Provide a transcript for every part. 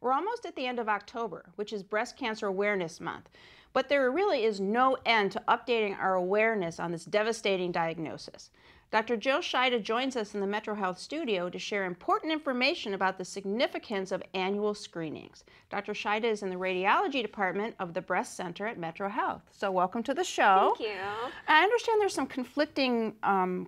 We're almost at the end of October, which is Breast Cancer Awareness Month, but there really is no end to updating our awareness on this devastating diagnosis. Dr. Jill Scheide joins us in the MetroHealth studio to share important information about the significance of annual screenings. Dr. Scheide is in the radiology department of the Breast Center at MetroHealth. So welcome to the show. Thank you. I understand there's some conflicting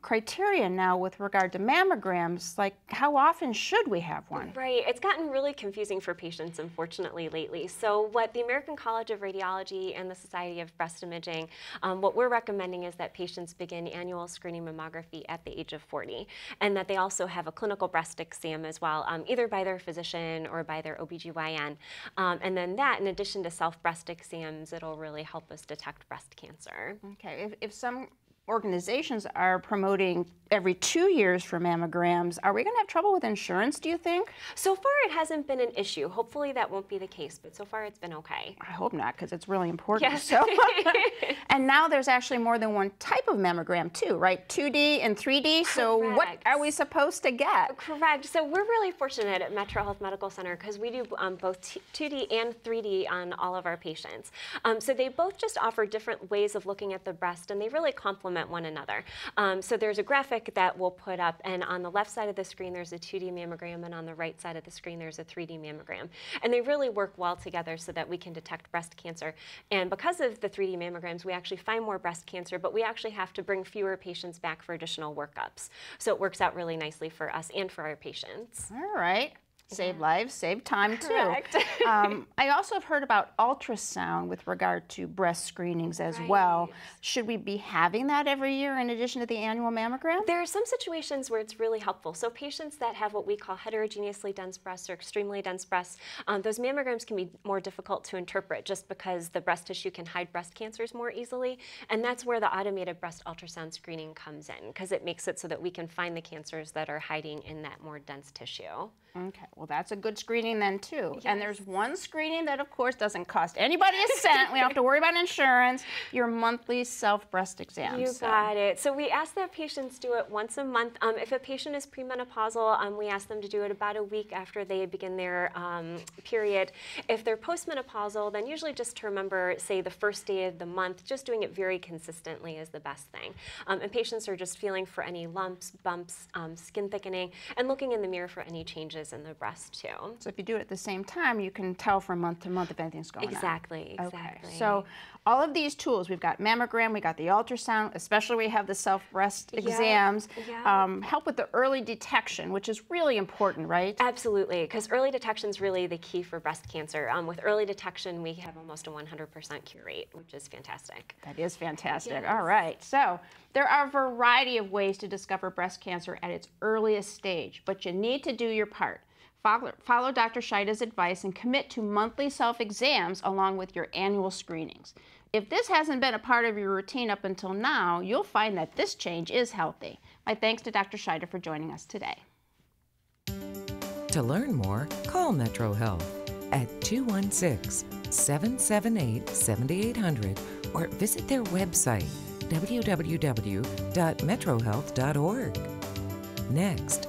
criteria now with regard to mammograms, like how often should we have one? Right, it's gotten really confusing for patients, unfortunately, lately. So what the American College of Radiology and the Society of Breast Imaging, what we're recommending is that patients begin annual screening mammography at the age of 40, and that they also have a clinical breast exam as well, either by their physician or by their OBGYN. And then that, in addition to self-breast exams, it'll really help us detect breast cancer. Okay, if some organizations are promoting every 2 years for mammograms, are we going to have trouble with insurance, do you think? So far, it hasn't been an issue. Hopefully, that won't be the case, but so far, it's been okay. I hope not, because it's really important. Yes. So. And now there's actually more than one type of mammogram, too, right? 2D and 3D. So what are we supposed to get? Correct. So we're really fortunate at MetroHealth Medical Center because we do both 2D and 3D on all of our patients. So they both just offer different ways of looking at the breast, and they really complement one another. So there's a graphic that we'll put up, and on the left side of the screen there's a 2D mammogram, and on the right side of the screen there's a 3D mammogram. And they really work well together so that we can detect breast cancer. And because of the 3D mammograms, we actually find more breast cancer, but we actually have to bring fewer patients back for additional workups. So it works out really nicely for us and for our patients. All right. Save lives, save time, Correct. too. I also have heard about ultrasound with regard to breast screenings as well. Should we be having that every year in addition to the annual mammogram? There are some situations where it's really helpful. So patients that have what we call heterogeneously dense breasts or extremely dense breasts, those mammograms can be more difficult to interpret just because the breast tissue can hide breast cancers more easily. And that's where the automated breast ultrasound screening comes in, because it makes it so that we can find the cancers that are hiding in that more dense tissue. Okay, well that's a good screening then too. Yes. And there's one screening that of course doesn't cost anybody a cent. We don't have to worry about insurance, your monthly self-breast exam. You got it. So we ask that patients do it once a month. If a patient is premenopausal, we ask them to do it about a week after they begin their period. If they're postmenopausal, then usually just to remember, say the first day of the month, just doing it very consistently is the best thing. And patients are just feeling for any lumps, bumps, skin thickening, and looking in the mirror for any changes in the breast too. So if you do it at the same time, you can tell from month to month if anything's going on. Exactly. Okay. So all of these tools, we've got mammogram, we got the ultrasound, especially we have the self-breast exams, help with the early detection, which is really important, right? Absolutely, because early detection is really the key for breast cancer. With early detection, we have almost a 100% cure rate, which is fantastic. That is fantastic. Yes. All right. So there are a variety of ways to discover breast cancer at its earliest stage, but you need to do your part. Follow Dr. Scheide's advice and commit to monthly self-exams along with your annual screenings. If this hasn't been a part of your routine up until now, you'll find that this change is healthy. My thanks to Dr. Scheide for joining us today. To learn more, call MetroHealth at 216-778-7800 or visit their website, www.metrohealth.org. Next,